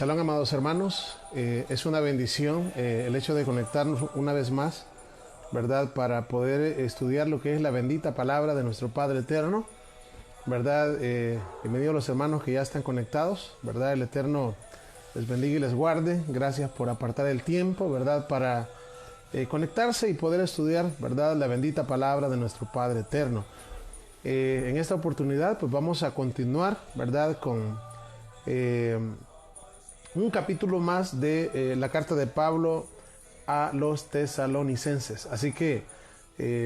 Shalom, amados hermanos. Es una bendición el hecho de conectarnos una vez más, ¿verdad? Para poder estudiar lo que es la bendita palabra de nuestro Padre Eterno, ¿verdad? Bienvenidos los hermanos que ya están conectados, ¿verdad? El Eterno les bendiga y les guarde. Gracias por apartar el tiempo, ¿verdad? Para conectarse y poder estudiar, ¿verdad? La bendita palabra de nuestro Padre Eterno. En esta oportunidad, pues vamos a continuar, ¿verdad? Con un capítulo más de la carta de Pablo a los tesalonicenses. Así que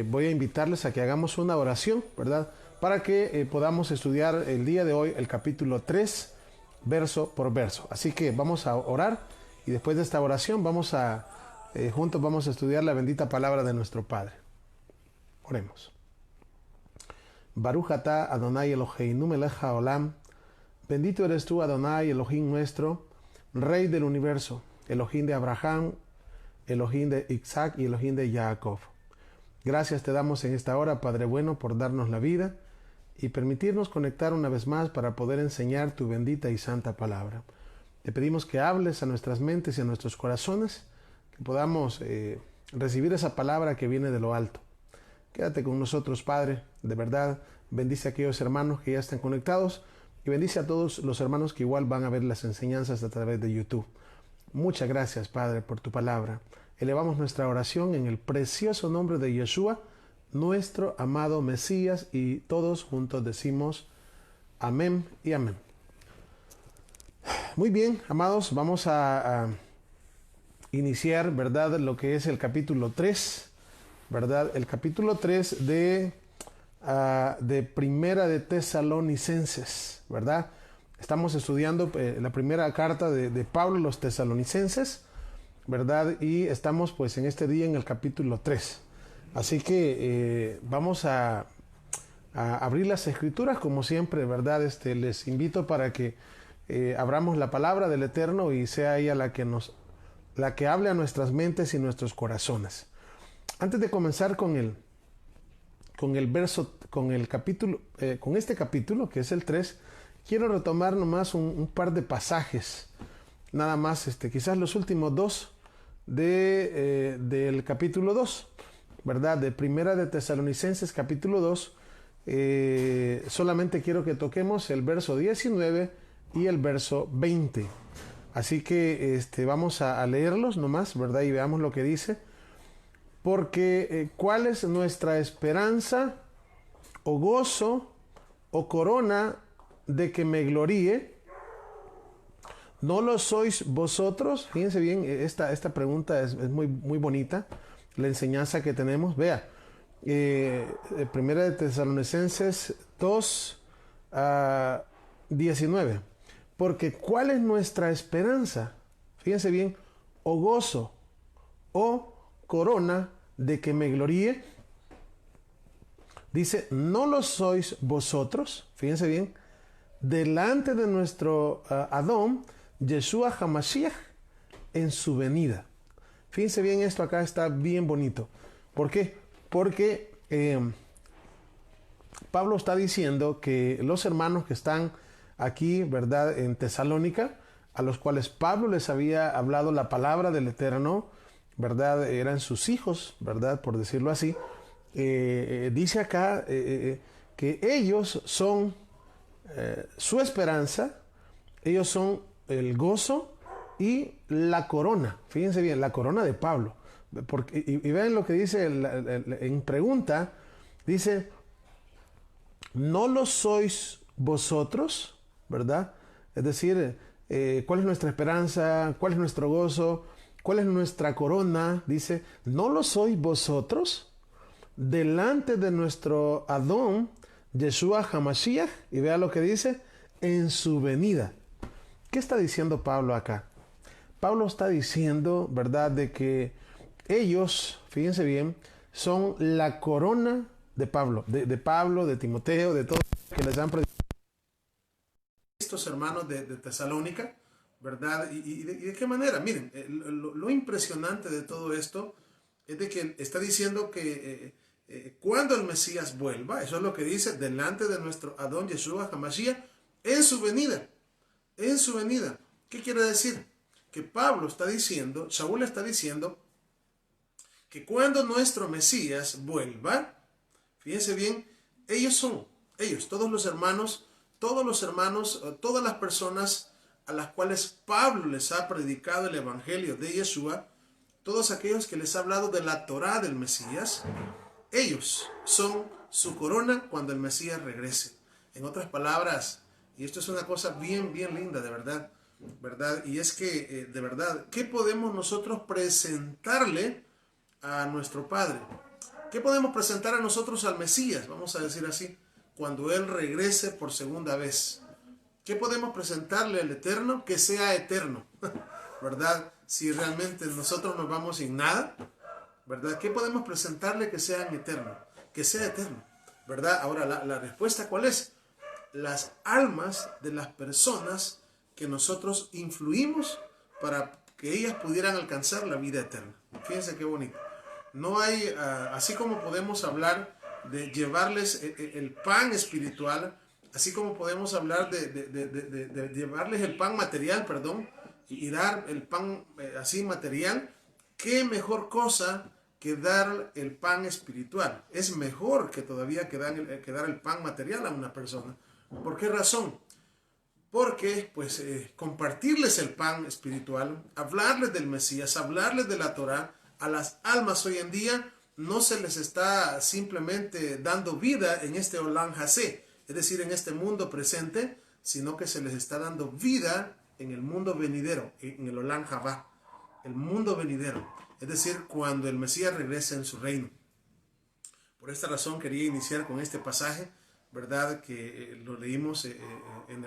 voy a invitarles a que hagamos una oración, ¿verdad? Para que podamos estudiar el día de hoy el capítulo 3, verso por verso. Así que vamos a orar y después de esta oración juntos vamos a estudiar la bendita palabra de nuestro Padre. Oremos. Baruch atah Adonai Eloheinu melech haolam. Bendito eres tú, Adonai, Elohim nuestro, Rey del universo, Elohim de Abraham, Elohim de Isaac y Elohim de Jacob. Gracias te damos en esta hora, Padre bueno, por darnos la vida y permitirnos conectar una vez más para poder enseñar tu bendita y santa palabra. Te pedimos que hables a nuestras mentes y a nuestros corazones, que podamos recibir esa palabra que viene de lo alto. Quédate con nosotros, Padre, de verdad, bendice a aquellos hermanos que ya están conectados y bendice a todos los hermanos que igual van a ver las enseñanzas a través de YouTube. Muchas gracias, Padre, por tu palabra. Elevamos nuestra oración en el precioso nombre de Yeshua, nuestro amado Mesías, y todos juntos decimos amén y amén. Muy bien, amados, vamos a iniciar, ¿verdad?, lo que es el capítulo 3, ¿verdad? El capítulo 3 de Primera de Tesalonicenses, ¿verdad? Estamos estudiando la primera carta de Pablo a los tesalonicenses, ¿verdad? Y estamos pues en este día en el capítulo 3. Así que vamos a abrir las escrituras como siempre, ¿verdad? Les invito para que abramos la palabra del Eterno y sea ella la que hable a nuestras mentes y nuestros corazones. Antes de comenzar con este capítulo, que es el 3, quiero retomar nomás un par de pasajes, nada más, quizás los últimos dos del capítulo 2, ¿verdad? De Primera de Tesalonicenses, capítulo 2, solamente quiero que toquemos el verso 19 y el verso 20. Así que vamos a leerlos nomás, ¿verdad? Y veamos lo que dice. Porque ¿cuál es nuestra esperanza o gozo o corona de que me gloríe? ¿No lo sois vosotros? Fíjense bien, esta pregunta es muy, muy bonita, la enseñanza que tenemos. Vea, Primera de Tesalonicenses 2, 19. Porque ¿cuál es nuestra esperanza? Fíjense bien, o gozo o corona de que me gloríe. Dice, no lo sois vosotros, fíjense bien, delante de nuestro Adón, Yeshua HaMashiach, en su venida. Fíjense bien, esto acá está bien bonito. ¿Por qué? Porque Pablo está diciendo que los hermanos que están aquí, ¿verdad?, en Tesalónica, a los cuales Pablo les había hablado la palabra del Eterno, ¿verdad? Eran sus hijos, ¿verdad? Por decirlo así. Dice acá que ellos son su esperanza, ellos son el gozo y la corona. Fíjense bien, la corona de Pablo. Y vean lo que dice en pregunta, dice, ¿no lo sois vosotros? ¿Verdad? Es decir, ¿cuál es nuestra esperanza? ¿Cuál es nuestro gozo? ¿Cuál es nuestra corona? Dice, ¿no lo sois vosotros? Delante de nuestro Adón, Yeshua HaMashiach, y vea lo que dice, en su venida. ¿Qué está diciendo Pablo acá? Pablo está diciendo, ¿verdad?, de que ellos, fíjense bien, son la corona de Pablo, de Pablo, de Timoteo, de todos que les han predicado estos hermanos de Tesalónica, ¿verdad? ¿Y de qué manera? Miren, lo impresionante de todo esto es de que está diciendo que cuando el Mesías vuelva, eso es lo que dice, delante de nuestro Adón Yeshua HaMashiach, en su venida, en su venida. ¿Qué quiere decir? Que Pablo está diciendo, Saúl está diciendo, que cuando nuestro Mesías vuelva, fíjense bien, ellos, todos los hermanos, todas las personas a las cuales Pablo les ha predicado el evangelio de Yeshua, todos aquellos que les ha hablado de la Torá del Mesías, ellos son su corona cuando el Mesías regrese. En otras palabras, y esto es una cosa bien, bien linda, de verdad, ¿verdad? Y es que, de verdad, ¿qué podemos nosotros presentarle a nuestro Padre? ¿Qué podemos presentar a nosotros al Mesías? Vamos a decir así, cuando Él regrese por segunda vez. ¿Qué podemos presentarle al Eterno? Que sea eterno, ¿verdad? Si realmente nosotros nos vamos sin nada, ¿verdad? ¿Qué podemos presentarle que sea eterno? Que sea eterno, ¿verdad? Ahora, la respuesta, ¿cuál es? Las almas de las personas que nosotros influimos para que ellas pudieran alcanzar la vida eterna. Fíjense qué bonito. No hay, así como podemos hablar de llevarles el pan espiritual, así como podemos hablar de llevarles el pan material, perdón, y dar el pan así material, qué mejor cosa que dar el pan espiritual. Es mejor que todavía que dar el pan material a una persona. ¿Por qué razón? Porque pues compartirles el pan espiritual, hablarles del Mesías, hablarles de la Torá, a las almas hoy en día no se les está simplemente dando vida en este Olam Hasé, es decir, en este mundo presente, sino que se les está dando vida en el mundo venidero, en el Olam Habá, el mundo venidero, es decir, cuando el Mesías regrese en su reino. Por esta razón quería iniciar con este pasaje, ¿verdad? Que lo leímos en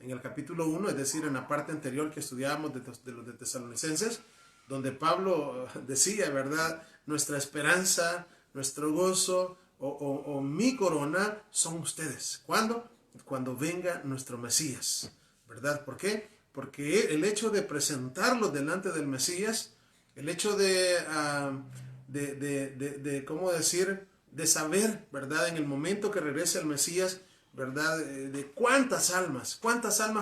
el capítulo 1, es decir, en la parte anterior que estudiábamos de los de Tesalonicenses, donde Pablo decía, ¿verdad? Nuestra esperanza, nuestro gozo o mi corona son ustedes. ¿Cuándo? Cuando venga nuestro Mesías, ¿verdad? ¿Por qué? Porque el hecho de presentarlo delante del Mesías, el hecho ¿cómo decir? De saber, ¿verdad? En el momento que regrese el Mesías, ¿verdad? De cuántas almas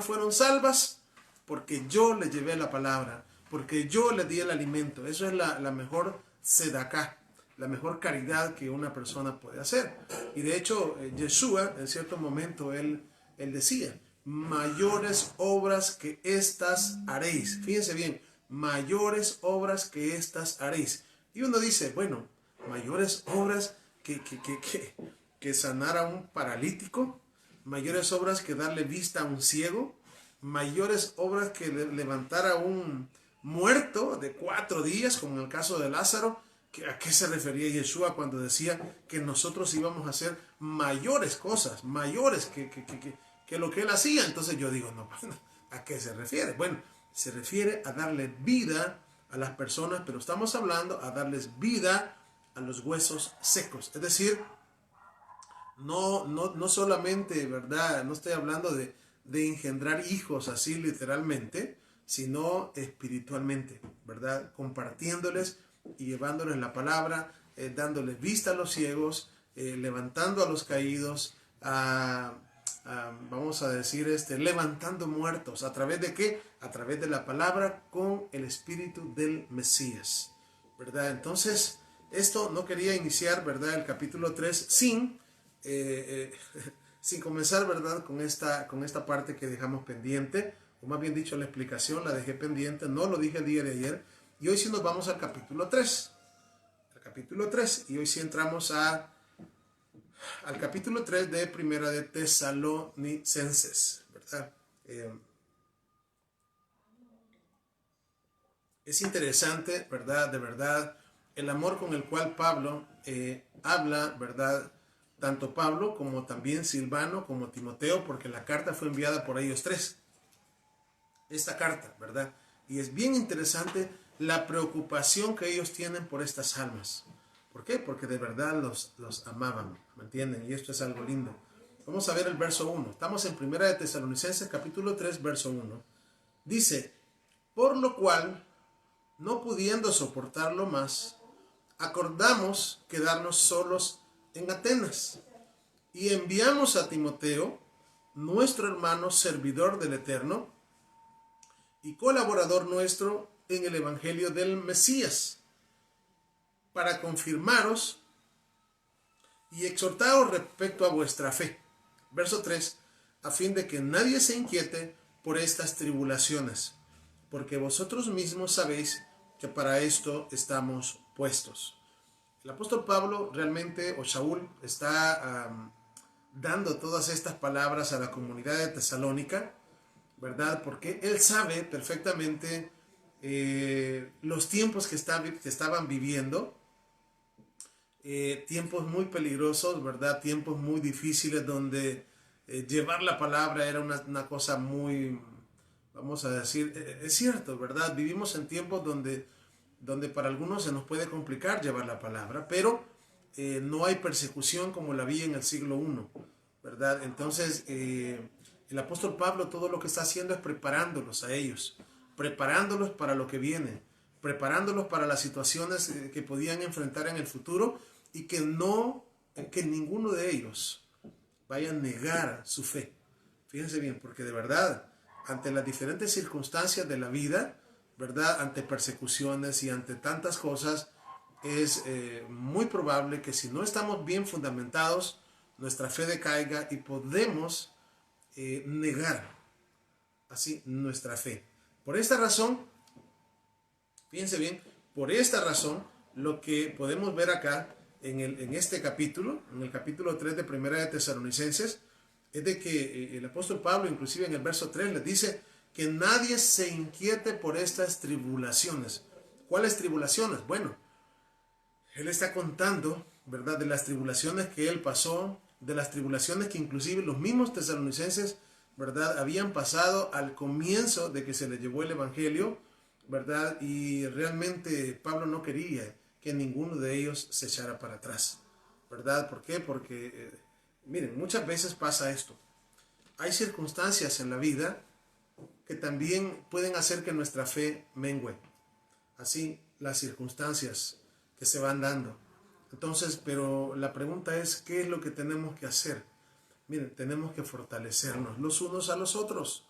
fueron salvas, porque yo les llevé la palabra, porque yo les di el alimento. Eso es la mejor sedaká, la mejor caridad que una persona puede hacer. Y de hecho, Yeshua, en cierto momento, él decía, mayores obras que estas haréis. Fíjense bien, mayores obras que estas haréis. Y uno dice, bueno, mayores obras que sanar a un paralítico, mayores obras que darle vista a un ciego, mayores obras que levantar a un muerto de 4 días, como en el caso de Lázaro. ¿A qué se refería Yeshua cuando decía que nosotros íbamos a hacer mayores cosas, mayores que lo que él hacía? Entonces yo digo, no, ¿a qué se refiere? Bueno, se refiere a darle vida a las personas, pero estamos hablando a darles vida a los huesos secos. Es decir, no solamente, ¿verdad? No estoy hablando de engendrar hijos así literalmente, sino espiritualmente, ¿verdad? Compartiéndoles y llevándoles la palabra, dándoles vista a los ciegos, levantando a los caídos, vamos a decir, levantando muertos. ¿A través de qué? A través de la palabra con el espíritu del Mesías, ¿verdad? Entonces, esto no quería iniciar, ¿verdad? El capítulo 3 sin comenzar, ¿verdad? Con esta parte que dejamos pendiente, o más bien dicho, la explicación la dejé pendiente, no lo dije el día de ayer, y hoy sí nos vamos al capítulo 3. Al capítulo 3, y hoy sí entramos al capítulo 3 de Primera de Tesalonicenses, ¿verdad? Es interesante, ¿verdad? De verdad, el amor con el cual Pablo habla, ¿verdad? Tanto Pablo como también Silvano como Timoteo, porque la carta fue enviada por ellos tres. Esta carta, ¿verdad? Y es bien interesante la preocupación que ellos tienen por estas almas. ¿Por qué? Porque de verdad los amaban, ¿me entienden? Y esto es algo lindo. Vamos a ver el verso 1. Estamos en Primera de Tesalonicenses, capítulo 3, verso 1. Dice, por lo cual, no pudiendo soportarlo más, acordamos quedarnos solos en Atenas y enviamos a Timoteo, nuestro hermano servidor del Eterno, y colaborador nuestro en el Evangelio del Mesías, para confirmaros y exhortaros respecto a vuestra fe. Verso 3, a fin de que nadie se inquiete por estas tribulaciones, porque vosotros mismos sabéis que para esto estamos puestos. El apóstol Pablo realmente, o Saúl, está dando todas estas palabras a la comunidad de Tesalónica, ¿verdad? Porque él sabe perfectamente los tiempos que estaban viviendo, tiempos muy peligrosos, ¿verdad? Tiempos muy difíciles donde llevar la palabra era una cosa muy, vamos a decir, es cierto, ¿verdad? Vivimos en tiempos donde para algunos se nos puede complicar llevar la palabra, pero no hay persecución como la había en el siglo I, ¿verdad? Entonces, el apóstol Pablo todo lo que está haciendo es preparándolos a ellos, preparándolos para lo que viene, preparándolos para las situaciones que podían enfrentar en el futuro y que ninguno de ellos vaya a negar su fe. Fíjense bien, porque de verdad, ante las diferentes circunstancias de la vida, ¿verdad? Ante persecuciones y ante tantas cosas, es muy probable que si no estamos bien fundamentados, nuestra fe decaiga y podemos negar así nuestra fe. Por esta razón, fíjense bien, por esta razón, lo que podemos ver acá en este capítulo, en el capítulo 3 de Primera de Tesalonicenses, es de que el apóstol Pablo, inclusive en el verso 3, les dice que nadie se inquiete por estas tribulaciones. ¿Cuáles tribulaciones? Bueno, él está contando, ¿verdad?, de las tribulaciones que él pasó, de las tribulaciones que inclusive los mismos tesalonicenses, ¿verdad?, habían pasado al comienzo de que se les llevó el Evangelio, ¿verdad? Y realmente Pablo no quería que ninguno de ellos se echara para atrás, ¿verdad? ¿Por qué? Porque, miren, muchas veces pasa esto. Hay circunstancias en la vida que también pueden hacer que nuestra fe mengüe. Así, las circunstancias que se van dando. Entonces, pero la pregunta es, ¿qué es lo que tenemos que hacer? Miren, tenemos que fortalecernos los unos a los otros.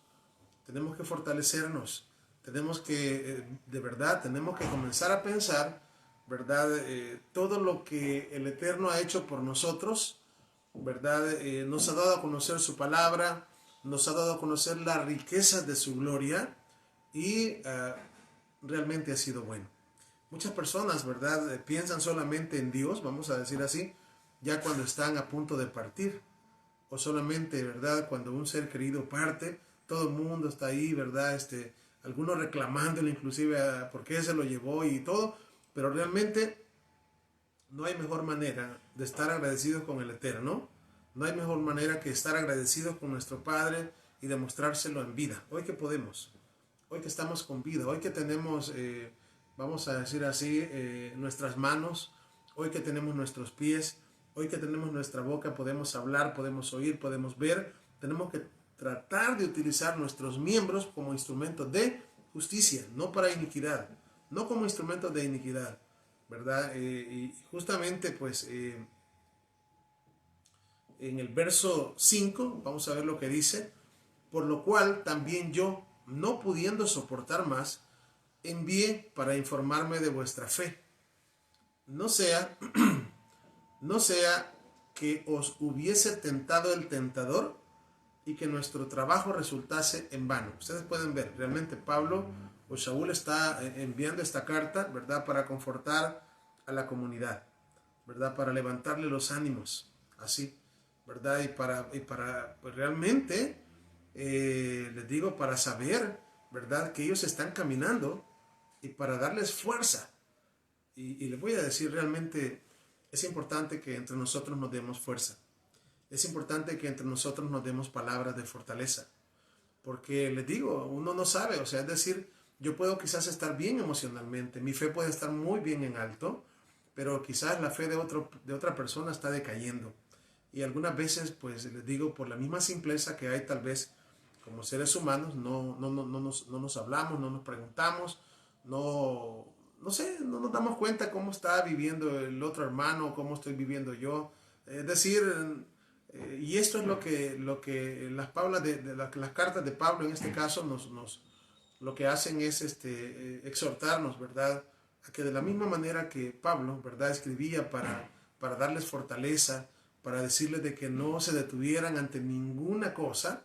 Tenemos que fortalecernos. Tenemos que, de verdad, tenemos que comenzar a pensar, ¿verdad? Todo lo que el Eterno ha hecho por nosotros, ¿verdad? Nos ha dado a conocer su palabra, nos ha dado a conocer las riquezas de su gloria y realmente ha sido bueno. Muchas personas, ¿verdad?, piensan solamente en Dios, vamos a decir así, ya cuando están a punto de partir. O solamente, ¿verdad?, cuando un ser querido parte, todo el mundo está ahí, ¿verdad? Algunos reclamándole inclusive a por qué se lo llevó y todo. Pero realmente no hay mejor manera de estar agradecidos con el Eterno. No hay mejor manera que estar agradecidos con nuestro Padre y demostrárselo en vida. Hoy que podemos, hoy que estamos con vida, hoy que tenemos... vamos a decir así, nuestras manos, hoy que tenemos nuestros pies, hoy que tenemos nuestra boca, podemos hablar, podemos oír, podemos ver. Tenemos que tratar de utilizar nuestros miembros como instrumentos de justicia, no para iniquidad, no como instrumentos de iniquidad, ¿verdad? Y justamente, pues, en el verso 5, vamos a ver lo que dice, por lo cual también yo, no pudiendo soportar más, envié para informarme de vuestra fe. No sea, no sea que os hubiese tentado el tentador y que nuestro trabajo resultase en vano. Ustedes pueden ver, realmente Pablo o Saúl está enviando esta carta, ¿verdad?, para confortar a la comunidad, ¿verdad?, para levantarle los ánimos, así, ¿verdad? Y para pues realmente, les digo, para saber, ¿verdad?, que ellos están caminando y para darles fuerza. Y les voy a decir, realmente es importante que entre nosotros nos demos fuerza. Es importante que entre nosotros nos demos palabras de fortaleza. Porque les digo, uno no sabe, o sea, es decir, yo puedo quizás estar bien emocionalmente, mi fe puede estar muy bien en alto, pero quizás la fe de otra persona está decayendo. Y algunas veces, pues les digo, por la misma simpleza que hay tal vez como seres humanos, no nos hablamos, no nos preguntamos, no sé, no nos damos cuenta cómo está viviendo el otro hermano, cómo estoy viviendo yo. Es decir, y esto es lo que las cartas de Pablo en este caso lo que hacen es exhortarnos, ¿verdad? A que de la misma manera que Pablo, ¿verdad? Escribía para darles fortaleza, para decirles de que no se detuvieran ante ninguna cosa,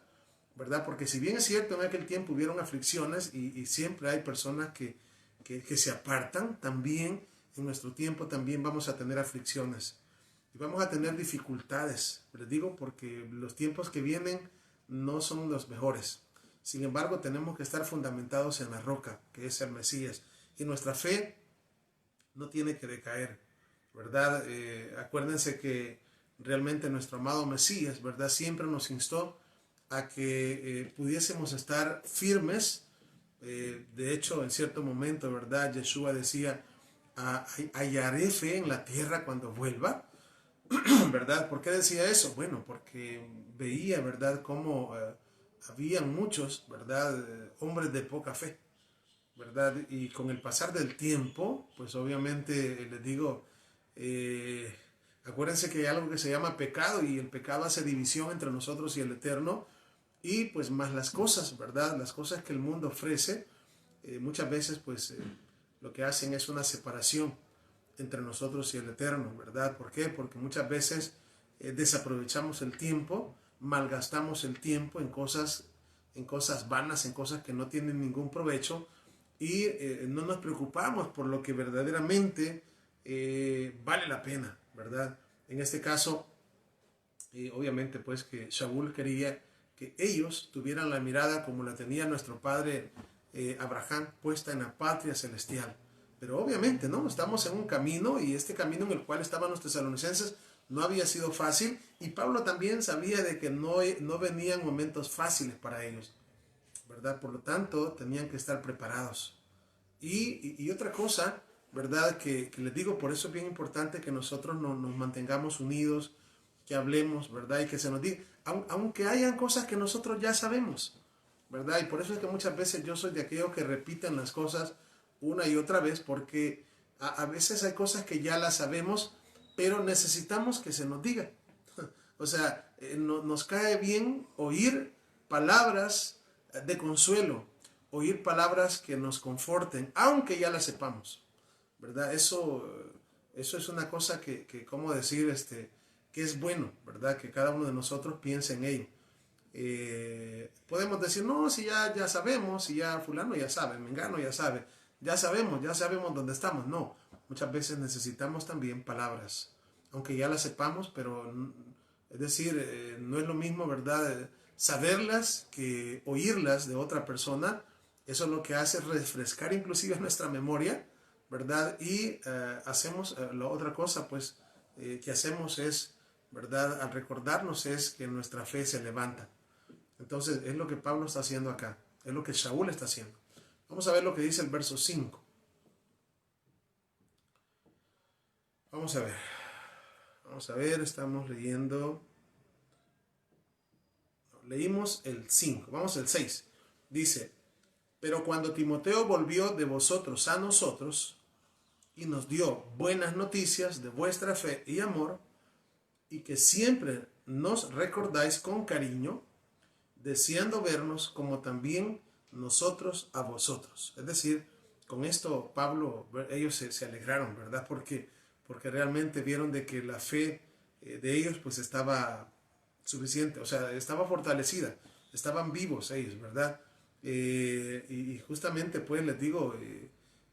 ¿verdad? Porque si bien es cierto, en aquel tiempo hubieron aflicciones y siempre hay personas que se apartan, también en nuestro tiempo también vamos a tener aflicciones y vamos a tener dificultades. Les digo porque los tiempos que vienen no son los mejores. Sin embargo, tenemos que estar fundamentados en la roca, que es el Mesías. Y nuestra fe no tiene que decaer, ¿verdad? Acuérdense que realmente nuestro amado Mesías, ¿verdad? Siempre nos instó a que pudiésemos estar firmes. De hecho, en cierto momento, ¿verdad? Yeshua decía, hallaré fe en la tierra cuando vuelva, ¿verdad? ¿Por qué decía eso? Bueno, porque veía, ¿verdad?, cómo había muchos, ¿verdad?, hombres de poca fe, ¿verdad? Y con el pasar del tiempo, pues obviamente les digo, eh, acuérdense que hay algo que se llama pecado y el pecado hace división entre nosotros y el Eterno y pues más las cosas, ¿verdad? Las cosas que el mundo ofrece, muchas veces pues lo que hacen es una separación entre nosotros y el Eterno, ¿verdad? ¿Por qué? Porque muchas veces desaprovechamos el tiempo, malgastamos el tiempo en cosas vanas, en cosas que no tienen ningún provecho y no nos preocupamos por lo que verdaderamente vale la pena, ¿verdad? En este caso, obviamente pues que Shaul quería que ellos tuvieran la mirada como la tenía nuestro padre Abraham, puesta en la patria celestial. Pero obviamente, ¿no? Estamos en un camino y este camino en el cual estaban los tesalonicenses no había sido fácil y Pablo también sabía de que no venían momentos fáciles para ellos, ¿verdad? Por lo tanto, tenían que estar preparados. Y otra cosa, ¿verdad? Que les digo, por eso es bien importante que nosotros nos mantengamos unidos, que hablemos, ¿verdad? Y que se nos diga, aunque hayan cosas que nosotros ya sabemos, ¿verdad? Y por eso es que muchas veces yo soy de aquellos que repiten las cosas una y otra vez, porque a veces hay cosas que ya las sabemos, pero necesitamos que se nos diga. O sea, nos cae bien oír palabras de consuelo, oír palabras que nos conforten, aunque ya las sepamos, ¿verdad? Eso es una cosa ¿cómo decir? Que es bueno, ¿verdad? Que cada uno de nosotros piense en ello. Podemos decir, no, si ya sabemos, si ya fulano ya sabe, mengano ya sabemos dónde estamos. No, muchas veces necesitamos también palabras, aunque ya las sepamos, pero es decir, no es lo mismo, ¿verdad? Saberlas que oírlas de otra persona. Eso es lo que hace refrescar inclusive nuestra memoria, ¿verdad? Y hacemos la otra cosa, pues, que hacemos es, ¿verdad? Al recordarnos es que nuestra fe se levanta. Entonces, es lo que Pablo está haciendo acá. Es lo que Shaul está haciendo. Vamos a ver lo que dice el verso 5. Vamos a ver. Vamos a ver, estamos leyendo. Leímos el 5. Vamos al 6. Dice, pero cuando Timoteo volvió de vosotros a nosotros y nos dio buenas noticias de vuestra fe y amor, y que siempre nos recordáis con cariño, deseando vernos como también nosotros a vosotros. Es decir, con esto Pablo, ellos se alegraron, ¿verdad? Porque realmente vieron de que la fe de ellos pues estaba suficiente, o sea, estaba fortalecida, estaban vivos ellos, ¿verdad? Y justamente pues les digo,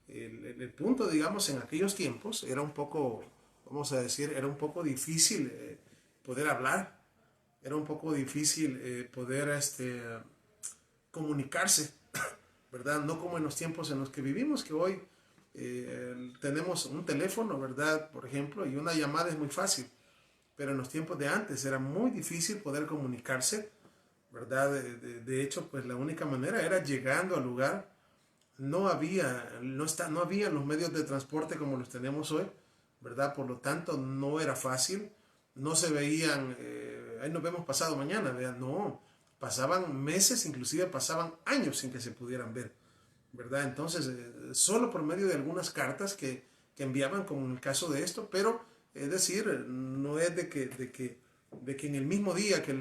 el punto, digamos, en aquellos tiempos era un poco, vamos a decir, era un poco difícil poder hablar, era un poco difícil poder comunicarse, ¿verdad? No como en los tiempos en los que vivimos, que hoy tenemos un teléfono, ¿verdad? Por ejemplo, y una llamada es muy fácil, pero en los tiempos de antes era muy difícil poder comunicarse, ¿verdad? De hecho, pues la única manera era llegando al lugar. No había los medios de transporte como los tenemos hoy, ¿verdad? Por lo tanto, no era fácil, no se veían, ahí nos vemos pasado mañana, ¿verdad? No, pasaban meses, inclusive pasaban años sin que se pudieran ver, ¿verdad? Entonces, solo por medio de algunas cartas que enviaban, como en el caso de esto, pero es decir, no es de que en el mismo día que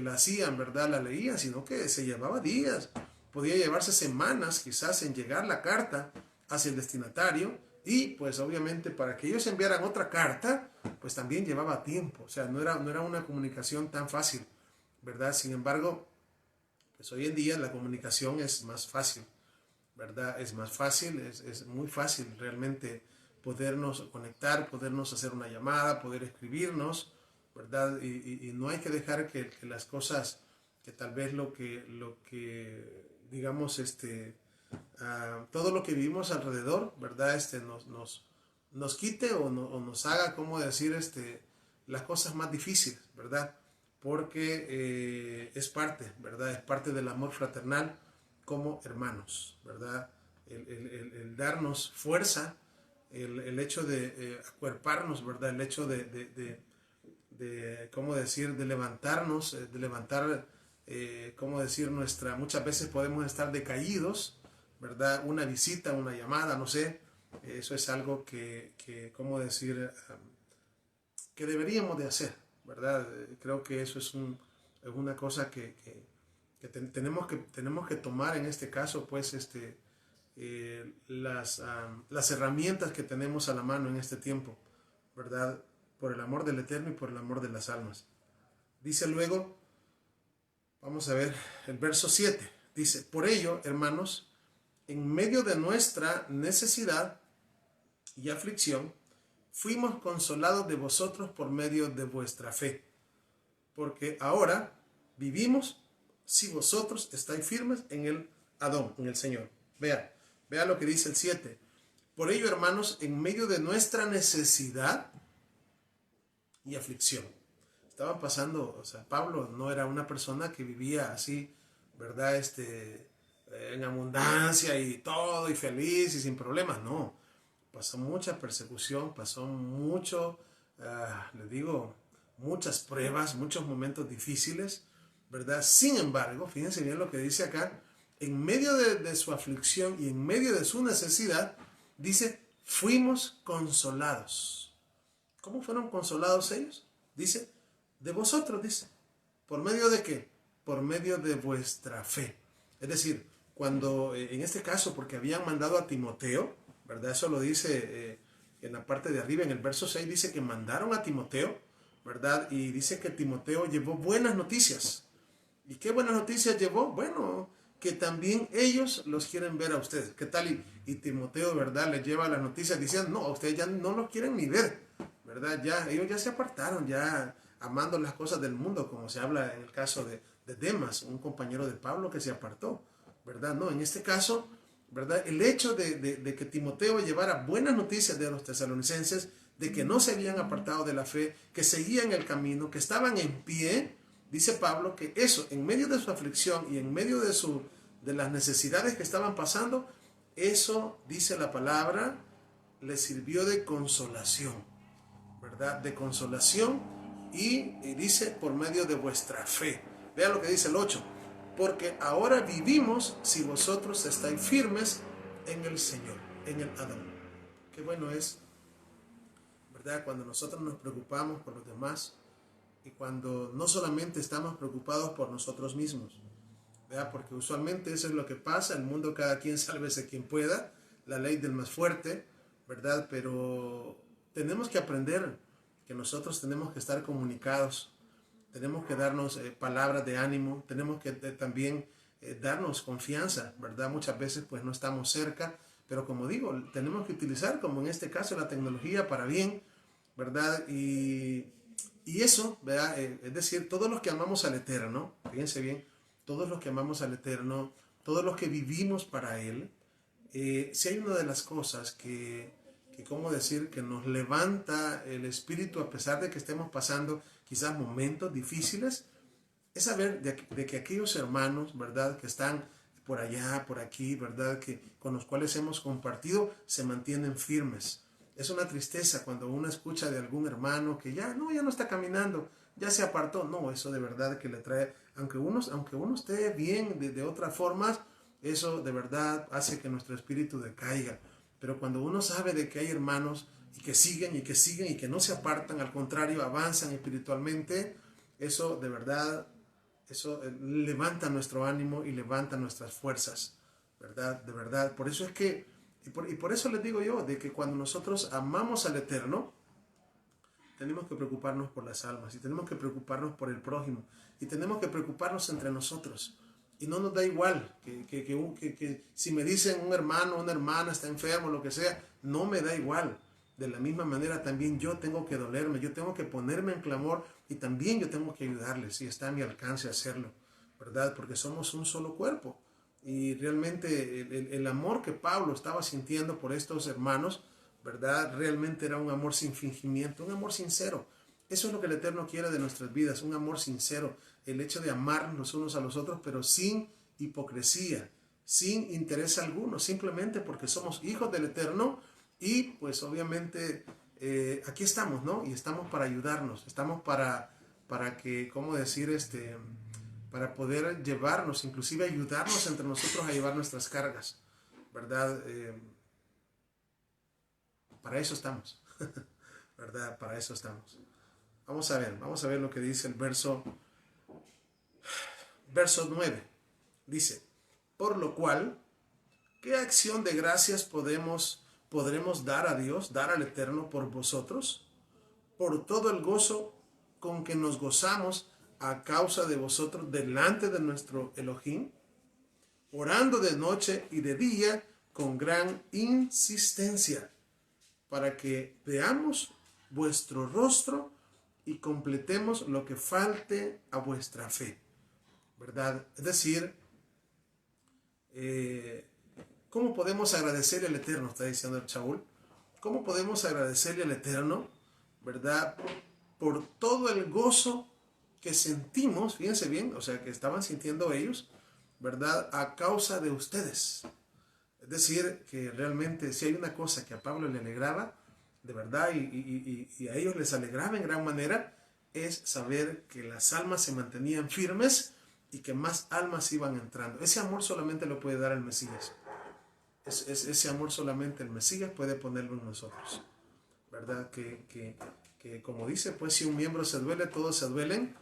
la hacían, ¿verdad? La leían, sino que se llevaba días, podía llevarse semanas quizás en llegar la carta hacia el destinatario, y pues obviamente para que ellos enviaran otra carta, pues también llevaba tiempo, o sea, no era una comunicación tan fácil, ¿verdad? Sin embargo, pues hoy en día la comunicación es más fácil, ¿verdad? Es más fácil, es muy fácil realmente podernos conectar, podernos hacer una llamada, poder escribirnos, ¿verdad? Y no hay que dejar que las cosas, que tal vez lo que digamos, todo lo que vivimos alrededor, ¿verdad? Nos quite o nos haga, ¿cómo decir? Las cosas más difíciles, ¿verdad? Porque es parte, ¿verdad? Es parte del amor fraternal como hermanos, ¿verdad? El darnos fuerza, el hecho de acuerparnos, ¿verdad? El hecho de ¿cómo decir? De levantarnos, de levantar, ¿cómo decir? Muchas veces podemos estar decaídos, ¿verdad? Una visita, una llamada, no sé, eso es algo ¿cómo decir? Que deberíamos de hacer, ¿verdad? Creo que eso es una cosa tenemos que tomar en este caso, pues, las herramientas que tenemos a la mano en este tiempo, ¿verdad? Por el amor del Eterno y por el amor de las almas. Dice luego, vamos a ver el verso 7, dice, por ello, hermanos, en medio de nuestra necesidad y aflicción, fuimos consolados de vosotros por medio de vuestra fe, porque ahora vivimos si vosotros estáis firmes en el Adón, en el Señor. Vea lo que dice el 7. Por ello, hermanos, en medio de nuestra necesidad y aflicción. Estaban pasando, o sea, Pablo no era una persona que vivía así, ¿verdad? En abundancia y todo, y feliz y sin problemas, no. Pasó mucha persecución, pasó mucho, le digo, muchas pruebas, muchos momentos difíciles, ¿verdad? Sin embargo, fíjense bien lo que dice acá, en medio de su aflicción y en medio de su necesidad, dice, fuimos consolados. ¿Cómo fueron consolados ellos? Dice, de vosotros, dice. ¿Por medio de qué? Por medio de vuestra fe. Es decir, cuando, en este caso, porque habían mandado a Timoteo, ¿verdad? Eso lo dice en la parte de arriba, en el verso 6, dice que mandaron a Timoteo, ¿verdad? Y dice que Timoteo llevó buenas noticias. ¿Y qué buenas noticias llevó? Bueno, que también ellos los quieren ver a ustedes. ¿Qué tal? Y Timoteo, ¿verdad? Les lleva las noticias diciendo, no, a ustedes ya no los quieren ni ver, ¿verdad? Ya, ellos ya se apartaron, ya amando las cosas del mundo, como se habla en el caso de Demas, un compañero de Pablo que se apartó, ¿verdad? No, en este caso, ¿verdad? El hecho de que Timoteo llevara buenas noticias de los tesalonicenses, de que no se habían apartado de la fe, que seguían el camino, que estaban en pie, dice Pablo que eso, en medio de su aflicción y en medio de las necesidades que estaban pasando, eso, dice la palabra, les sirvió de consolación, ¿verdad? De consolación y dice por medio de vuestra fe. Vea lo que dice el 8. Porque ahora vivimos si vosotros estáis firmes en el Señor, en el Adón. Qué bueno es, ¿verdad? Cuando nosotros nos preocupamos por los demás y cuando no solamente estamos preocupados por nosotros mismos, ¿verdad? Porque usualmente eso es lo que pasa, el mundo cada quien sálvese quien pueda, la ley del más fuerte, ¿verdad? Pero tenemos que aprender que nosotros tenemos que estar comunicados, tenemos que darnos palabras de ánimo, tenemos que también darnos confianza, ¿verdad? Muchas veces pues no estamos cerca, pero como digo, tenemos que utilizar, como en este caso, la tecnología para bien, ¿verdad? Y eso, ¿verdad? Es decir, todos los que amamos al Eterno, fíjense bien, todos los que amamos al Eterno, todos los que vivimos para Él, si hay una de las cosas ¿cómo decir? Que nos levanta el espíritu a pesar de que estemos pasando quizás momentos difíciles, es saber de que aquellos hermanos, ¿verdad? Que están por allá, por aquí, ¿verdad? Que con los cuales hemos compartido, se mantienen firmes. Es una tristeza cuando uno escucha de algún hermano que ya no está caminando, ya se apartó. No, eso de verdad que le trae, aunque uno esté bien de otras formas, eso de verdad hace que nuestro espíritu decaiga. Pero cuando uno sabe de que hay hermanos y que siguen y que no se apartan, al contrario, avanzan espiritualmente, eso de verdad Eso levanta nuestro ánimo y levanta nuestras fuerzas, ¿verdad? De verdad. Por eso es que, y por eso les digo yo, de que cuando nosotros amamos al Eterno, tenemos que preocuparnos por las almas y tenemos que preocuparnos por el prójimo y tenemos que preocuparnos entre nosotros. Y no nos da igual que si me dicen un hermano o una hermana está enfermo, lo que sea, no me da igual. De la misma manera también yo tengo que dolerme, yo tengo que ponerme en clamor y también yo tengo que ayudarles si está a mi alcance hacerlo, ¿verdad? Porque somos un solo cuerpo. Y realmente el amor que Pablo estaba sintiendo por estos hermanos, ¿verdad? Realmente era un amor sin fingimiento, un amor sincero. Eso es lo que el Eterno quiere de nuestras vidas, un amor sincero, el hecho de amarnos los unos a los otros, pero sin hipocresía, sin interés alguno, simplemente porque somos hijos del Eterno y pues obviamente aquí estamos, ¿no? Y estamos para ayudarnos, estamos para que, ¿cómo decir? Para poder llevarnos, inclusive ayudarnos entre nosotros a llevar nuestras cargas, ¿verdad? Para eso estamos, ¿verdad? Para eso estamos. Vamos a ver lo que dice el verso 9. Dice, por lo cual, ¿qué acción de gracias podremos dar a Dios, dar al Eterno por vosotros? Por todo el gozo con que nos gozamos a causa de vosotros delante de nuestro Elohim, orando de noche y de día con gran insistencia, para que veamos vuestro rostro y completemos lo que falte a vuestra fe, ¿verdad? Es decir, ¿cómo podemos agradecerle al Eterno? Está diciendo el Shaul. ¿Cómo podemos agradecerle al Eterno, ¿verdad? Por todo el gozo que sentimos, fíjense bien, o sea, que estaban sintiendo ellos, ¿verdad? A causa de ustedes. Es decir, que realmente si hay una cosa que a Pablo le alegraba, de verdad, y a ellos les alegraba en gran manera, es saber que las almas se mantenían firmes y que más almas iban entrando. Ese amor solamente lo puede dar el Mesías. Ese amor solamente el Mesías puede ponerlo en nosotros, ¿verdad? Que como dice, pues si un miembro se duele, todos se duelen,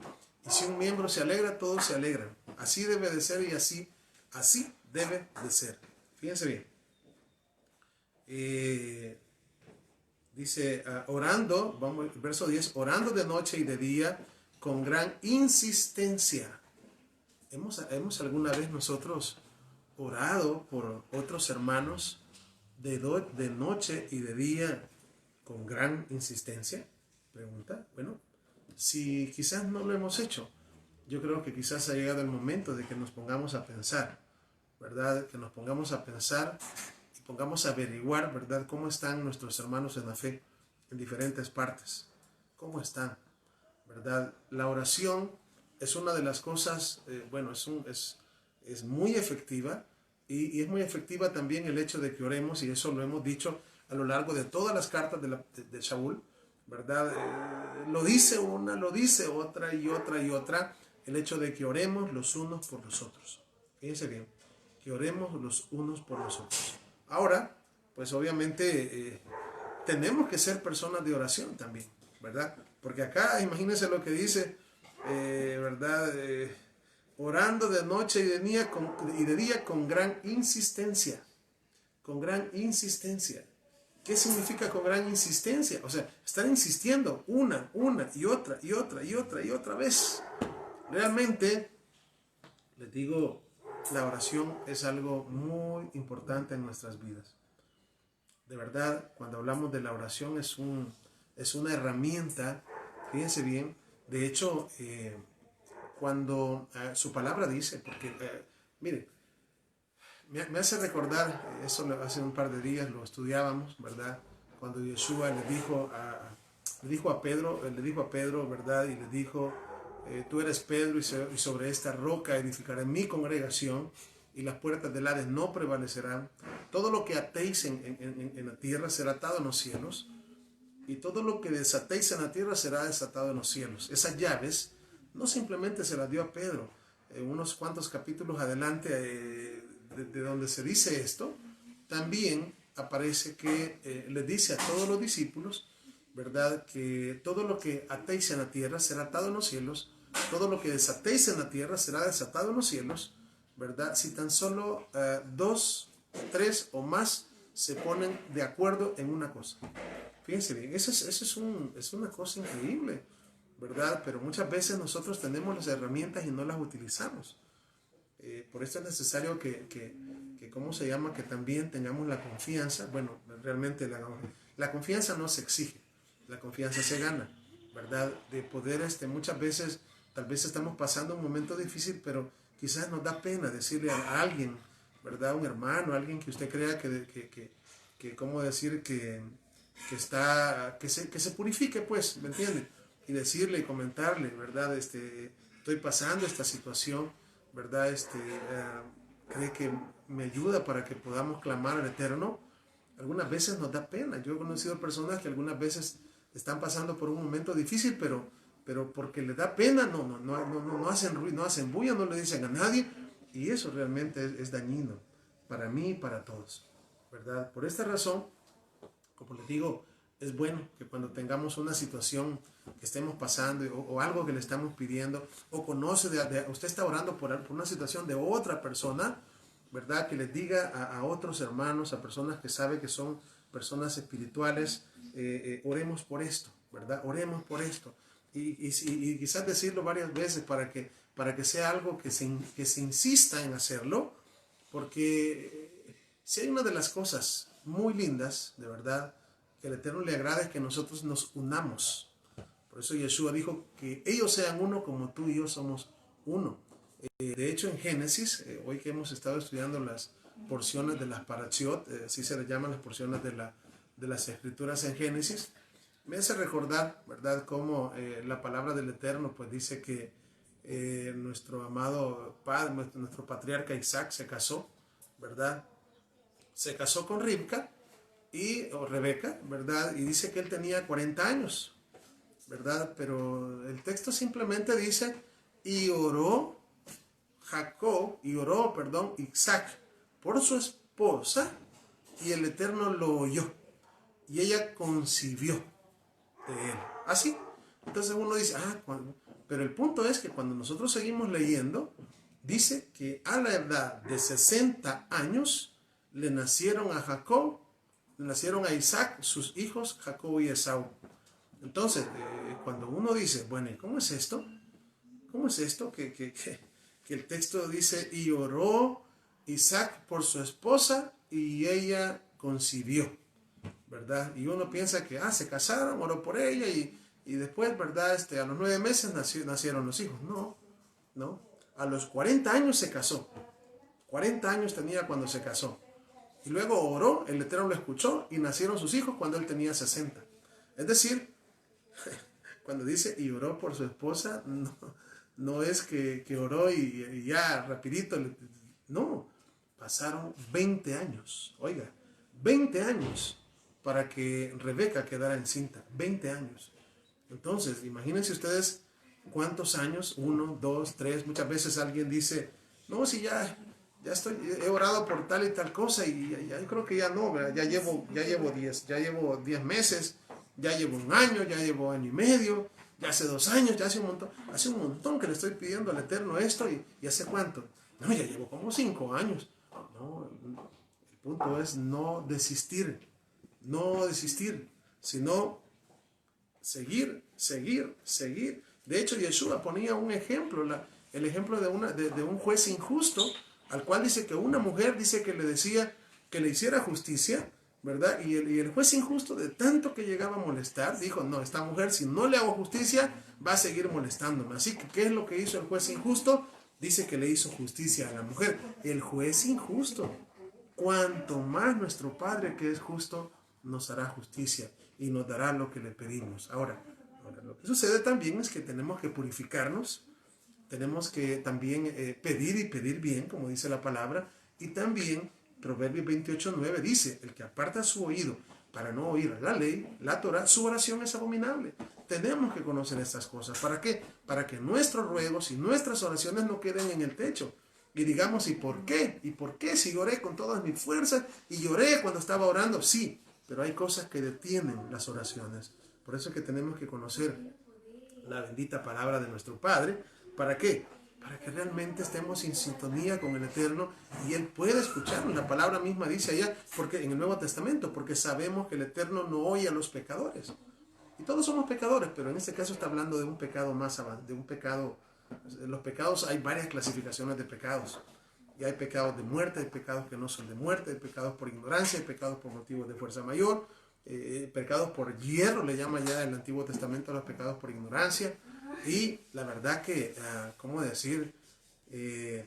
y si un miembro se alegra, todos se alegran. Así debe de ser y así debe de ser. Fíjense bien. Dice, orando, vamos, verso 10, orando de noche y de día con gran insistencia. ¿Hemos alguna vez nosotros orado por otros hermanos de noche y de día con gran insistencia? Pregunta. Bueno, si quizás no lo hemos hecho, yo creo que quizás ha llegado el momento de que nos pongamos a pensar, ¿verdad? Que nos pongamos a pensar y pongamos a averiguar, ¿verdad? Cómo están nuestros hermanos en la fe en diferentes partes. ¿Cómo están? ¿Verdad? La oración es una de las cosas, bueno, es muy efectiva y es muy efectiva también el hecho de que oremos, y eso lo hemos dicho a lo largo de todas las cartas de Shaul, ¿verdad? Lo dice una, lo dice otra y otra y otra, el hecho de que oremos los unos por los otros. Fíjense bien, que oremos los unos por los otros. Ahora, pues obviamente tenemos que ser personas de oración también, ¿verdad? Porque acá, imagínense lo que dice, ¿verdad? Orando de noche y de día con gran insistencia. Con gran insistencia. ¿Qué significa con gran insistencia? O sea, están insistiendo una y otra y otra y otra y otra vez. Realmente, les digo, la oración es algo muy importante en nuestras vidas. De verdad, cuando hablamos de la oración es una herramienta, fíjense bien, de hecho, cuando su palabra dice, porque, miren, me hace recordar, eso hace un par de días lo estudiábamos, ¿verdad? Cuando Yeshua le dijo a Pedro, ¿verdad? Y le dijo, tú eres Pedro y sobre esta roca edificaré mi congregación y las puertas del Hades no prevalecerán. Todo lo que atéis en la tierra será atado en los cielos y todo lo que desatéis en la tierra será desatado en los cielos. Esas llaves no simplemente se las dio a Pedro. Unos cuantos capítulos adelante de donde se dice esto, también aparece que les dice a todos los discípulos, ¿verdad? Que todo lo que atéis en la tierra será atado en los cielos todo lo que desatéis en la tierra será desatado en los cielos, ¿verdad? Si tan solo dos, tres o más se ponen de acuerdo en una cosa. Fíjense bien, eso es una cosa increíble, ¿verdad? Pero muchas veces nosotros tenemos las herramientas y no las utilizamos. Por esto es necesario que ¿cómo se llama? Que también tengamos la confianza. Bueno, realmente la confianza no se exige, la confianza se gana, ¿verdad? De poder, muchas veces, tal vez estamos pasando un momento difícil, pero quizás nos da pena decirle a alguien, ¿verdad? Un hermano, alguien que usted crea ¿cómo decir? Que se purifique, pues, ¿me entiende? Y decirle y comentarle, ¿verdad? Estoy pasando esta situación, ¿verdad? Cree que me ayuda para que podamos clamar al Eterno. Algunas veces nos da pena. Yo he conocido personas que algunas veces están pasando por un momento difícil, pero porque les da pena, no hacen ruido, no hacen bulla, no le dicen a nadie, y eso realmente es dañino para mí y para todos, ¿verdad? Por esta razón, como les digo, es bueno que cuando tengamos una situación que estemos pasando o algo que le estamos pidiendo, o conoce, usted está orando por una situación de otra persona, ¿verdad? Que les diga a otros hermanos, a personas que sabe que son personas espirituales, oremos por esto, ¿verdad? Oremos por esto. Y quizás decirlo varias veces para que sea algo que se insista en hacerlo, porque si hay una de las cosas muy lindas, de verdad, que el Eterno le agrada es que nosotros nos unamos. Por eso Yeshua dijo que ellos sean uno como tú y yo somos uno. De hecho, en Génesis, hoy que hemos estado estudiando las porciones de las parashiot, así se le llaman las porciones de las escrituras en Génesis, me hace recordar, ¿verdad?, cómo la palabra del Eterno pues dice que nuestro amado padre, nuestro patriarca Isaac se casó, ¿verdad? Se casó con Ribca o Rebeca, ¿verdad? Y dice que él tenía 40 años, ¿verdad? Pero el texto simplemente dice, y oró Isaac por su esposa, y el Eterno lo oyó, y ella concibió de él. Así. Entonces uno dice, pero el punto es que cuando nosotros seguimos leyendo, dice que a la edad de 60 años le nacieron a Isaac sus hijos Jacob y Esaú. Entonces, cuando uno dice, bueno, ¿y cómo es esto? ¿Cómo es esto? Que el texto dice, y oró Isaac por su esposa y ella concibió, ¿verdad? Y uno piensa que, se casaron, oró por ella y después, ¿verdad? A los 9 meses nacieron los hijos. No. A los 40 años se casó. 40 años tenía cuando se casó. Y luego oró, el Eterno lo escuchó y nacieron sus hijos cuando él tenía 60. Es decir, cuando dice y oró por su esposa, no es que oró y ya rapidito. No, pasaron 20 años. Oiga, 20 años para que Rebeca quedara encinta. 20 años. Entonces, imagínense ustedes cuántos años, 1, 2, 3, muchas veces alguien dice, no, si ya he orado por tal y tal cosa y ya yo creo que ya no, ¿verdad? Ya llevo 10 meses, ya llevo un año, ya llevo año y medio, ya hace 2 años, ya hace un montón que le estoy pidiendo al Eterno esto y ¿hace cuánto? No, ya llevo como 5 años. No, el punto es no desistir, sino seguir. De hecho, Yeshua ponía un ejemplo, el ejemplo de un juez injusto, al cual dice que una mujer dice que le decía que le hiciera justicia, ¿verdad? Y el juez injusto, de tanto que llegaba a molestar, dijo, no, esta mujer si no le hago justicia, va a seguir molestándome. Así que, ¿qué es lo que hizo el juez injusto? Dice que le hizo justicia a la mujer. El juez injusto. Cuanto más nuestro Padre que es justo, nos hará justicia y nos dará lo que le pedimos. Ahora, lo que sucede también es que tenemos que purificarnos, tenemos que también pedir y pedir bien, como dice la palabra, y también Proverbios 28:9 dice, el que aparta su oído para no oír la ley, la Torah, su oración es abominable. Tenemos que conocer estas cosas. ¿Para qué? Para que nuestros ruegos y nuestras oraciones no queden en el techo. Y digamos, ¿y por qué? ¿Y por qué? Si lloré con todas mis fuerzas y lloré cuando estaba orando, sí, pero hay cosas que detienen las oraciones. Por eso es que tenemos que conocer la bendita palabra de nuestro Padre. ¿Para qué? Para que realmente estemos en sintonía con el Eterno y Él pueda escucharnos. La palabra misma dice allá, porque en el Nuevo Testamento, porque sabemos que el Eterno no oye a los pecadores. Y todos somos pecadores, pero en este caso está hablando de un pecado más avanzado, de un pecado. En los pecados hay varias clasificaciones de pecados. Y hay pecados de muerte, hay pecados que no son de muerte, hay pecados por ignorancia, hay pecados por motivos de fuerza mayor, pecados por hierro, le llama ya el Antiguo Testamento a los pecados por ignorancia. Y la verdad que, ¿cómo decir?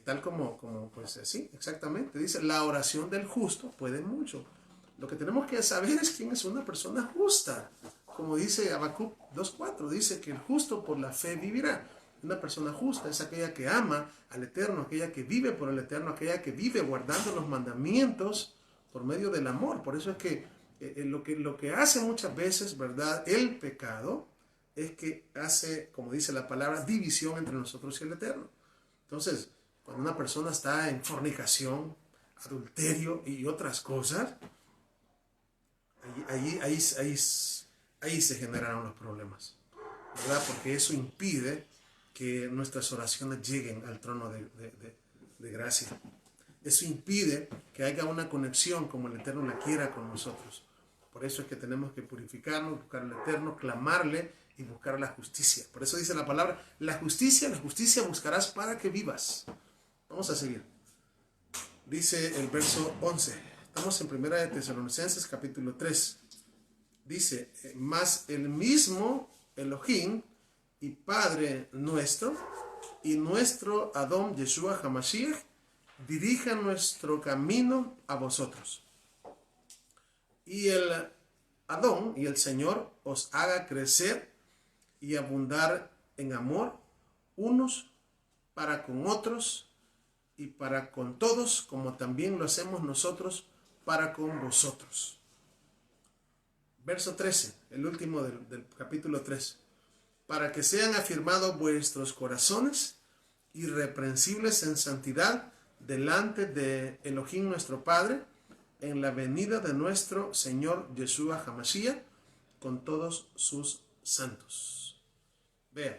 Tal como, pues sí, exactamente, dice, la oración del justo puede mucho. Lo que tenemos que saber es quién es una persona justa. Como dice Habacuc 2.4, dice que el justo por la fe vivirá. Una persona justa es aquella que ama al Eterno, aquella que vive por el Eterno, aquella que vive guardando los mandamientos por medio del amor. Por eso es que lo que hace muchas veces, ¿verdad? El pecado es que hace, como dice la palabra, división entre nosotros y el Eterno. Entonces, cuando una persona está en fornicación, adulterio y otras cosas, ahí se generarán los problemas, ¿verdad? Porque eso impide que nuestras oraciones lleguen al trono de gracia. Eso impide que haya una conexión como el Eterno la quiera con nosotros. Por eso es que tenemos que purificarnos, buscar al Eterno, clamarle y buscar la justicia. Por eso dice la palabra, la justicia buscarás para que vivas. Vamos a seguir. Dice el verso 11. Estamos en 1 de Tesalonicenses capítulo 3. Dice, mas el mismo Elohim y Padre nuestro y nuestro Adón Yeshua HaMashiach dirija nuestro camino a vosotros. Y el Adón y el Señor os haga crecer y abundar en amor unos para con otros y para con todos, como también lo hacemos nosotros para con vosotros. Verso 13, el último del capítulo 3. Para que sean afirmados vuestros corazones irreprensibles en santidad delante de Elohim nuestro Padre, en la venida de nuestro Señor Yeshua HaMashiach, con todos sus santos. Vean,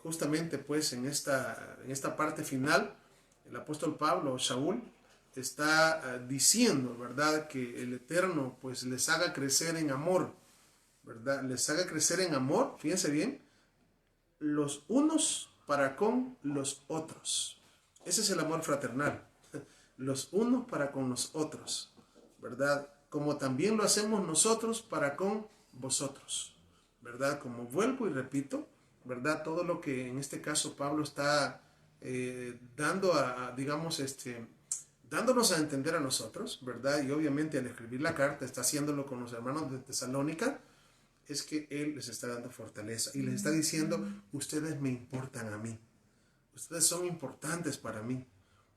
justamente pues en esta parte final, el apóstol Pablo, Shaul, está diciendo, ¿verdad?, que el Eterno pues les haga crecer en amor, ¿verdad? Les haga crecer en amor, fíjense bien, los unos para con los otros. Ese es el amor fraternal, los unos para con los otros, ¿verdad? Como también lo hacemos nosotros para con vosotros, ¿verdad? Como vuelvo y repito, ¿verdad? Todo lo que en este caso Pablo está dándonos a entender a nosotros, ¿verdad? Y obviamente al escribir la carta está haciéndolo con los hermanos de Tesalónica, es que Él les está dando fortaleza y les está diciendo, ustedes me importan a mí, ustedes son importantes para mí,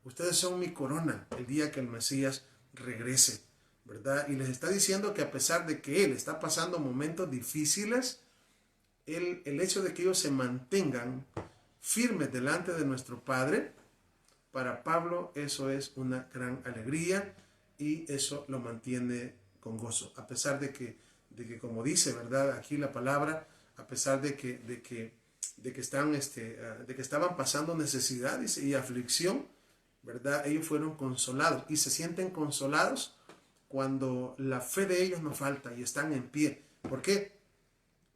ustedes son mi corona el día que el Mesías regrese, ¿verdad? Y les está diciendo que a pesar de que Él está pasando momentos difíciles, el hecho de que ellos se mantengan firmes delante de nuestro Padre, para Pablo eso es una gran alegría y eso lo mantiene con gozo, a pesar de que como dice, ¿verdad?, aquí la palabra, a pesar de que estaban pasando necesidades y aflicción, ¿verdad?, ellos fueron consolados y se sienten consolados cuando la fe de ellos no falta y están en pie. ¿Por qué?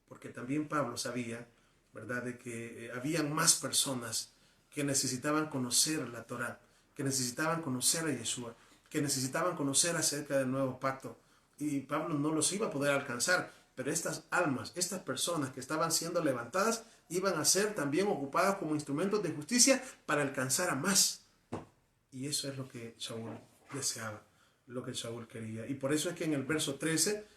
Porque también Pablo sabía, ¿verdad?, de que habían más personas que necesitaban conocer la Torá, que necesitaban conocer a Yeshua, que necesitaban conocer acerca del nuevo pacto. Y Pablo no los iba a poder alcanzar, pero estas almas, estas personas que estaban siendo levantadas, iban a ser también ocupadas como instrumentos de justicia para alcanzar a más. Y eso es lo que Shaul deseaba, lo que Shaul quería. Y por eso es que en el verso 13,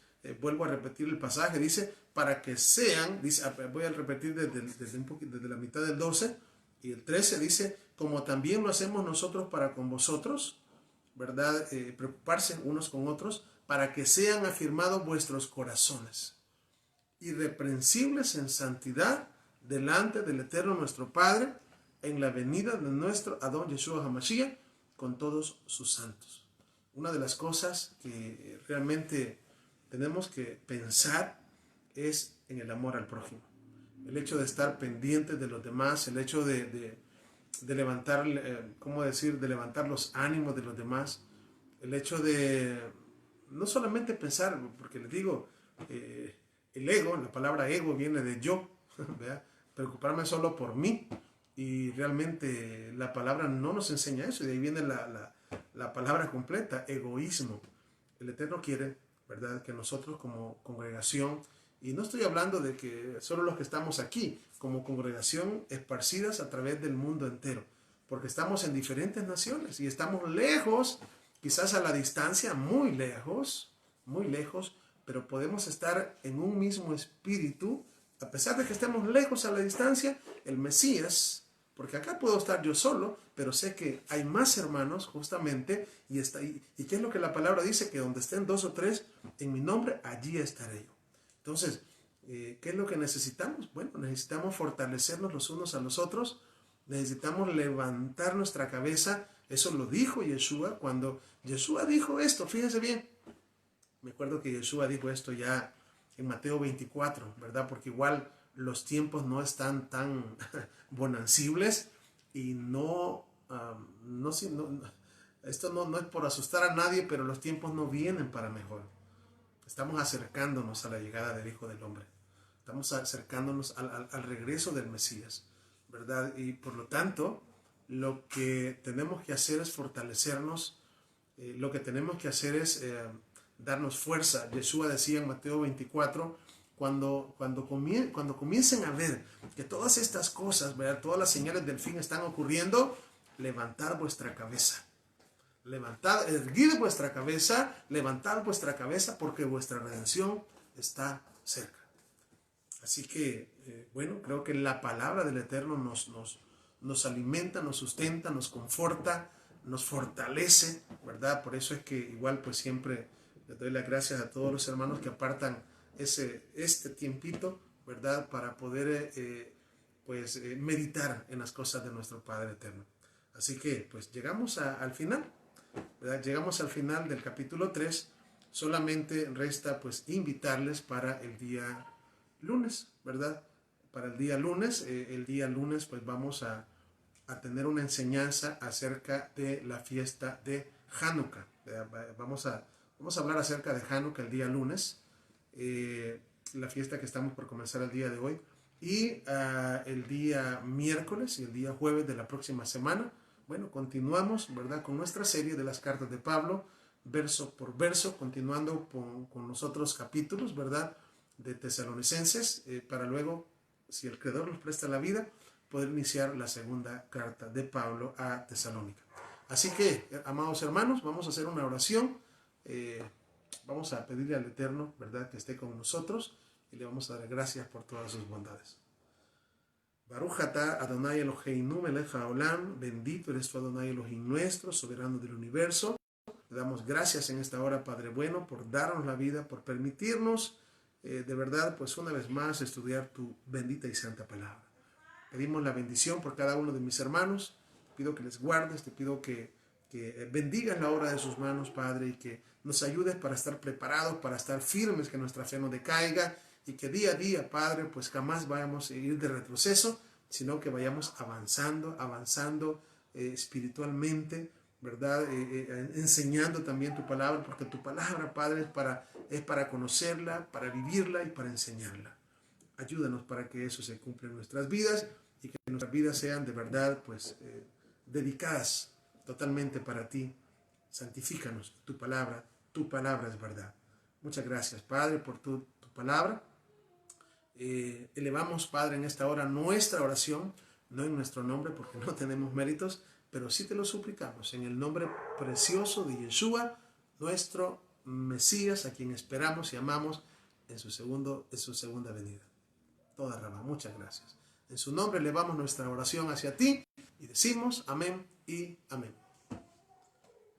vuelvo a repetir el pasaje, dice, para que sean, dice, voy a repetir desde la mitad del 12, y el 13 dice, como también lo hacemos nosotros para con vosotros, ¿verdad? Preocuparse unos con otros, para que sean afirmados vuestros corazones, irreprensibles en santidad, delante del Eterno nuestro Padre, en la venida de nuestro Adón Yeshua HaMashiach, con todos sus santos. Una de las cosas que realmente tenemos que pensar es en el amor al prójimo. el hecho de estar pendientes de los demás, el hecho de levantar, ¿cómo decir?, de levantar los ánimos de los demás, el hecho de no solamente pensar, porque les digo, el ego, la palabra ego viene de yo, ¿verdad? Preocuparme solo por mí, y realmente la palabra no nos enseña eso, y de ahí viene la palabra completa, egoísmo. El Eterno quiere, ¿verdad?, que nosotros como congregación, y no estoy hablando de que solo los que estamos aquí, como congregación esparcidas a través del mundo entero, porque estamos en diferentes naciones y estamos lejos, quizás a la distancia, muy lejos, pero podemos estar en un mismo espíritu, a pesar de que estemos lejos a la distancia. El Mesías, porque acá puedo estar yo solo, pero sé que hay más hermanos justamente, y ¿qué es lo que la palabra dice? Que donde estén 2 o 3 en mi nombre, allí estaré yo. Entonces, ¿qué es lo que necesitamos? Bueno, necesitamos fortalecernos los unos a los otros, necesitamos levantar nuestra cabeza. Eso lo dijo Yeshua cuando Yeshua dijo esto, fíjense bien. Me acuerdo que Yeshua dijo esto ya en Mateo 24, ¿verdad? Porque igual los tiempos no están tan bonancibles y esto no es por asustar a nadie, pero los tiempos no vienen para mejor. Estamos acercándonos a la llegada del Hijo del Hombre. Estamos acercándonos al regreso del Mesías, ¿verdad? Y por lo tanto, lo que tenemos que hacer es fortalecernos, lo que tenemos que hacer es darnos fuerza. Yeshua decía en Mateo 24, cuando comiencen a ver que todas estas cosas, ¿verdad?, todas las señales del fin están ocurriendo, levantad vuestra cabeza. Erguid vuestra cabeza, levantad vuestra cabeza, porque vuestra redención está cerca. Así que, bueno, creo que la palabra del Eterno nos alimenta, nos sustenta, nos conforta, nos fortalece, ¿verdad? Por eso es que igual pues siempre les doy las gracias a todos los hermanos que apartan este tiempito, ¿verdad?, para poder meditar en las cosas de nuestro Padre Eterno. Así que pues llegamos al final, ¿verdad? Llegamos al final del capítulo 3. Solamente resta pues invitarles para el día lunes, ¿verdad? Para el día lunes, pues vamos a tener una enseñanza acerca de la fiesta de Hanukkah. Vamos a hablar acerca de Hanukkah el día lunes, la fiesta que estamos por comenzar el día de hoy, y el día miércoles y el día jueves de la próxima semana. Bueno, continuamos, ¿verdad?, con nuestra serie de las cartas de Pablo, verso por verso, continuando con los otros capítulos, ¿verdad?, de Tesalonicenses, para luego, si el Creador nos presta la vida, poder iniciar la segunda carta de Pablo a Tesalónica. Así que, amados hermanos, vamos a hacer una oración, vamos a pedirle al Eterno, ¿verdad?, que esté con nosotros, y le vamos a dar gracias por todas sus bondades. Baruch atah Adonai Eloheinu melech haolam, bendito eres tú, Adonai Elohim nuestro, soberano del universo. Le damos gracias en esta hora, Padre bueno, por darnos la vida, por permitirnos de verdad, pues una vez más, estudiar tu bendita y santa palabra. Pedimos la bendición por cada uno de mis hermanos. Te pido que les guardes, te pido que bendigas la obra de sus manos, Padre, y que nos ayudes para estar preparados, para estar firmes, que nuestra fe no decaiga, y que día a día, Padre, pues jamás vayamos a ir de retroceso, sino que vayamos avanzando espiritualmente, ¿verdad? Enseñando también tu palabra, porque tu palabra, Padre, es para conocerla, para vivirla y para enseñarla. Ayúdanos para que eso se cumpla en nuestras vidas, y que nuestras vidas sean de verdad pues dedicadas totalmente para ti. Santifícanos, tu palabra es verdad. Muchas gracias, Padre, por tu palabra. Elevamos, Padre, en esta hora nuestra oración, no en nuestro nombre, porque no tenemos méritos, pero sí te lo suplicamos en el nombre precioso de Yeshua, nuestro Mesías, a quien esperamos y amamos en su segunda venida. Toda Rabá, muchas gracias. En su nombre elevamos nuestra oración hacia ti y decimos amén y amén.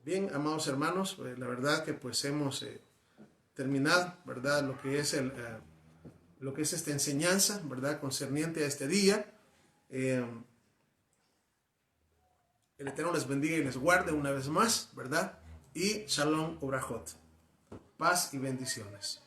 Bien, amados hermanos, la verdad que pues hemos terminado, ¿verdad?, lo que es esta enseñanza, ¿verdad?, concerniente a este día. El Eterno les bendiga y les guarde una vez más, ¿verdad? Y Shalom Ubrajot. Paz y bendiciones.